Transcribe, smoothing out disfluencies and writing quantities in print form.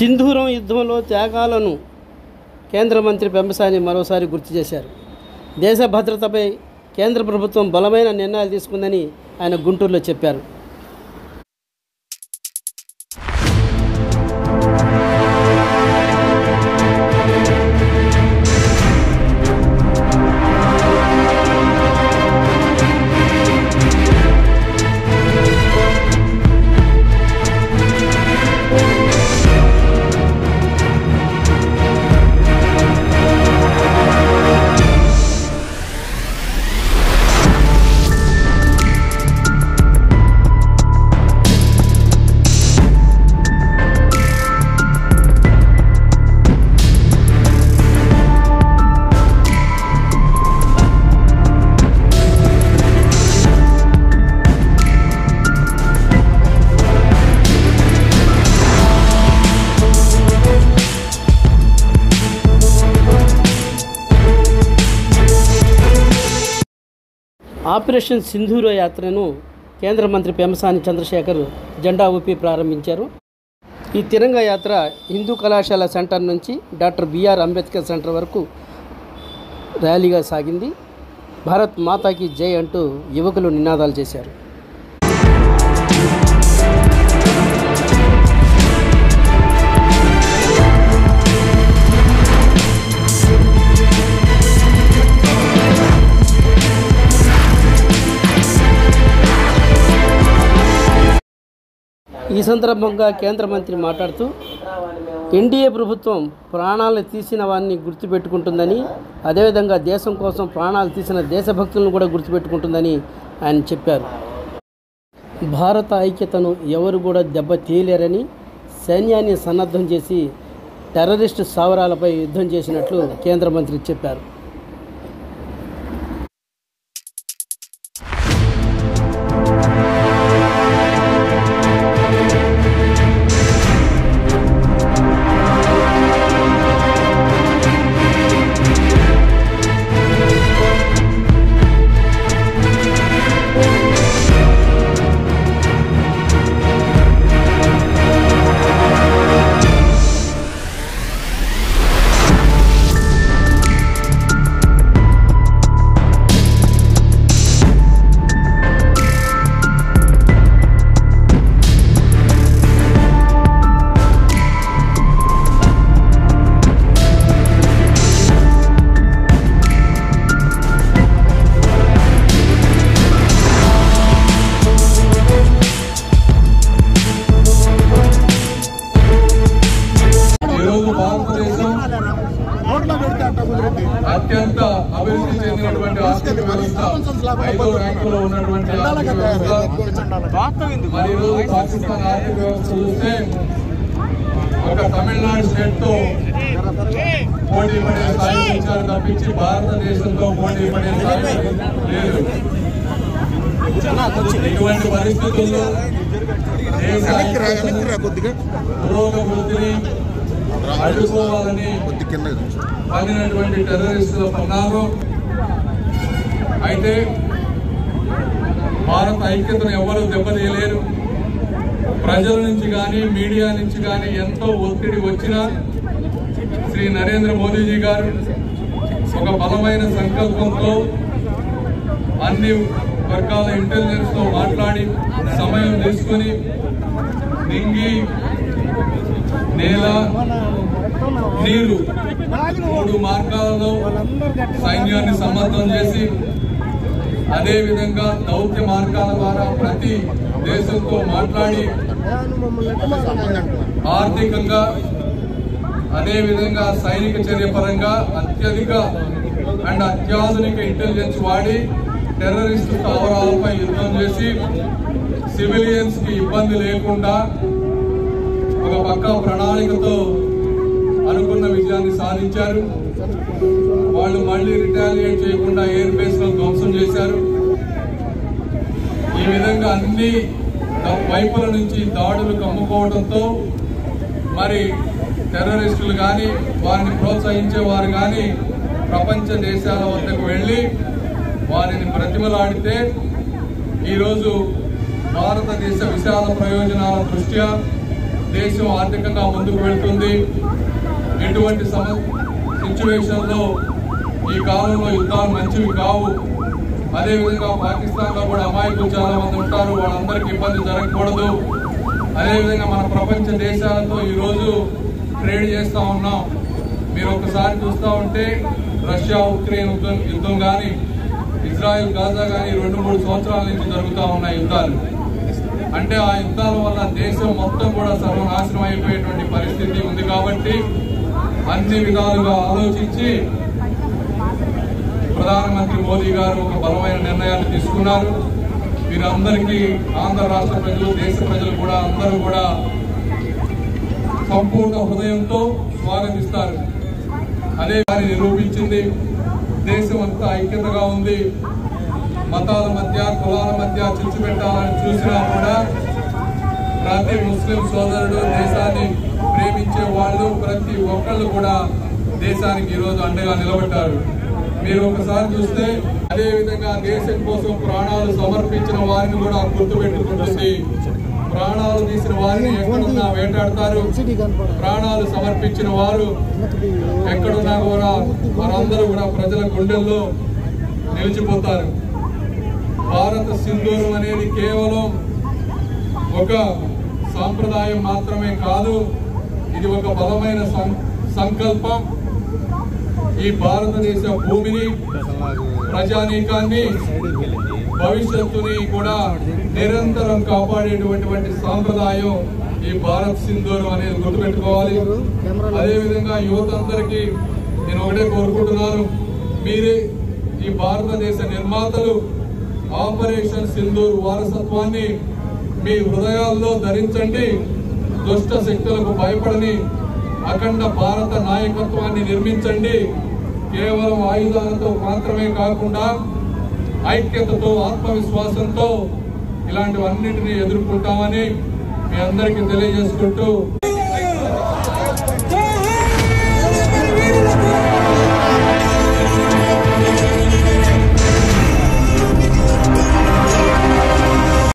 సింధూరం యుద్ధంలో త్యాగాలను కేంద్ర మంత్రి పెంబసాని మరోసారి గుర్తు చేశారు. దేశ భద్రతపై కేంద్ర ప్రభుత్వం బలమైన నిర్ణయాలు తీసుకుందని ఆయన గుంటూరులో చెప్పారు. ఆపరేషన్ సింధూర యాత్రను కేంద్ర మంత్రి పెంబసాని చంద్రశేఖర్ జెండా ఊపి ప్రారంభించారు. ఈ తిరంగ యాత్ర హిందూ కళాశాల సెంటర్ నుంచి డాక్టర్ బిఆర్ అంబేద్కర్ సెంటర్ వరకు ర్యాలీగా సాగింది. భారత్ మాతాకి జై అంటూ యువకులు నినాదాలు చేశారు. ఈ సందర్భంగా కేంద్ర మంత్రి మాట్లాడుతూ ఎన్డీఏ ప్రభుత్వం ప్రాణాలు తీసిన వారిని గుర్తుపెట్టుకుంటుందని, అదేవిధంగా దేశం కోసం ప్రాణాలు తీసిన దేశభక్తులను కూడా గుర్తుపెట్టుకుంటుందని ఆయన చెప్పారు. భారత ఐక్యతను ఎవరు కూడా దెబ్బతీయలేరని, సైన్యాన్ని సన్నద్ధం చేసి టెర్రరిస్టు స్థావరాలపై యుద్ధం చేసినట్లు కేంద్ర మంత్రి చెప్పారు. అత్యంత అభివృద్ధి చెందినటువంటి ఆర్థిక వ్యవస్థ 5వ ర్యాంకులో ఉన్నటువంటి మరి ఈరోజు పాకిస్తాన్ ఆర్థిక వ్యవస్థ చూస్తే ఒక తమిళనాడు స్టేట్ తో పోటీ పడే స్థాయి ఇచ్చారు తప్పించి భారతదేశంతో పోటీ పడే స్థాయి లేదు. ఇటువంటి పరిస్థితుల్లో దేశ పురోగతిని అడ్డుకోవాలని పడినటువంటి టెర్రరిస్టుల పన్నాగం. అయితే భారత ఐక్యతను ఎవరు దెబ్బతీయలేరు. ప్రజల నుంచి కానీ మీడియా నుంచి కానీ ఎంతో ఒత్తిడి వచ్చినా శ్రీ నరేంద్ర మోదీజీ గారు ఒక బలమైన సంకల్పంతో అన్ని వర్గాల ఇంటెలిజెన్స్ తో మాట్లాడి సమయం తీసుకుని నింగి నేల నీరు 3 మార్గాలలో సైన్యాన్ని సమర్థం చేసి అదేవిధంగా దౌత్య మార్గాల ద్వారా ప్రతి దేశంతో మాట్లాడి ఆర్థికంగా అదేవిధంగా సైనిక చర్య పరంగా అత్యధిక అండ్ అత్యాధునిక ఇంటెలిజెన్స్ వాడి టెర్రరిస్టు స్థావరాలపై యుద్ధం చేసి సివిలియన్స్ కి ఇబ్బంది లేకుండా ఒక పక్క ప్రణాళికతో అనుకున్న విజయాన్ని సాధించారు. వాళ్ళు మళ్లీ రిటాలియేట్ చేయకుండా ఎయిర్ బేస్ లో ధ్వంసం చేశారు. ఈ విధంగా అన్ని వైపుల నుంచి దాడులు కమ్ముకోవడంతో మరి టెర్రరిస్టులు కానీ వారిని ప్రోత్సహించే వారు కానీ ప్రపంచ దేశాల వద్దకు వెళ్లి వారిని బ్రతిమలాడితే ఈరోజు భారతదేశ విశాల ప్రయోజనాల దృష్ట్యా దేశం ఆర్థికంగా ముందుకు వెళ్తుంది. ఎటువంటి సిచ్యువేషన్ లో ఈ కాలంలో యుద్ధాలు మంచివి కావు. అదేవిధంగా పాకిస్తాన్ లో కూడా అమాయకులు చాలా మంది ఉంటారు, వాళ్ళందరికీ ఇబ్బంది జరగకూడదు. అదేవిధంగా మన ప్రపంచ దేశాలతో ఈ రోజు ట్రేడ్ చేస్తా ఉన్నాం. మీరు ఒకసారి చూస్తూ ఉంటే రష్యా ఉక్రెయిన్ యుద్ధం కానీ, ఇజ్రాయెల్ గాజా కానీ 2-3 సంవత్సరాల నుంచి జరుగుతూ ఉన్నాయి యుద్ధాలు. అంటే ఆ యుద్ధాల వల్ల దేశం మొత్తం కూడా సర్వనాశనం అయిపోయేటువంటి పరిస్థితి ఉంది. కాబట్టి అన్ని విధాలుగా ఆలోచించి ప్రధానమంత్రి మోదీ గారు ఒక బలమైన నిర్ణయాలు తీసుకున్నారు. వీరందరికీ ఆంధ్ర రాష్ట్ర ప్రజలు, దేశ ప్రజలు కూడా అందరూ కూడా సంపూర్ణ హృదయంతో స్వాగతిస్తారు. అదే వారిని నిరూపించింది. దేశం అంతా ఐక్యతగా ఉంది. మతాల మధ్య, కులాల మధ్య చిచ్చు పెట్టాలని చూసినా కూడా ప్రతి ముస్లిం సోదరుడు, దేశాన్ని ప్రేమించే వాళ్ళు ప్రతి ఒక్కళ్ళు కూడా దేశానికి ఈరోజు అండగా నిలబడ్డారు. మీరు ఒకసారి చూస్తే అదే విధంగా దేశం కోసం ప్రాణాలు సమర్పించిన వారిని కూడా గుర్తుపెట్టుకుంటుంది. ప్రాణాలు తీసిన వారిని ఎక్కడున్నా వేటాడతారు. ప్రాణాలు సమర్పించిన వారు ఎక్కడున్నా కూడా వారందరూ కూడా ప్రజల గుండెల్లో నిలిచిపోతారు. భారత సింధూరం అనేది కేవలం ఒక సాంప్రదాయం మాత్రమే కాదు, ఇది ఒక బలమైన సంకల్పం. ఈ భారతదేశ భూమిని, ప్రజానీకాన్ని, భవిష్యత్తుని కూడా నిరంతరం కాపాడేటువంటి సాంప్రదాయం ఈ భారత్ సింధూరం అనేది గుర్తుపెట్టుకోవాలి. అదేవిధంగా యువత అందరికీ నేను ఒకటే కోరుకుంటున్నాను, మీరే ఈ భారతదేశ నిర్మాతలు. ఆపరేషన్ సింధూర్ వారసత్వాన్ని మీ హృదయాల్లో ధరించండి. దుష్ట శక్తులకు భయపడని అఖండ భారత నాయకత్వాన్ని నిర్మించండి. కేవలం ఆయుధాలతో మాత్రమే కాకుండా ఐక్యతతో, ఆత్మవిశ్వాసంతో ఇలాంటివన్నింటినీ ఎదుర్కొంటామని మీ అందరికీ తెలియజేసుకుంటూ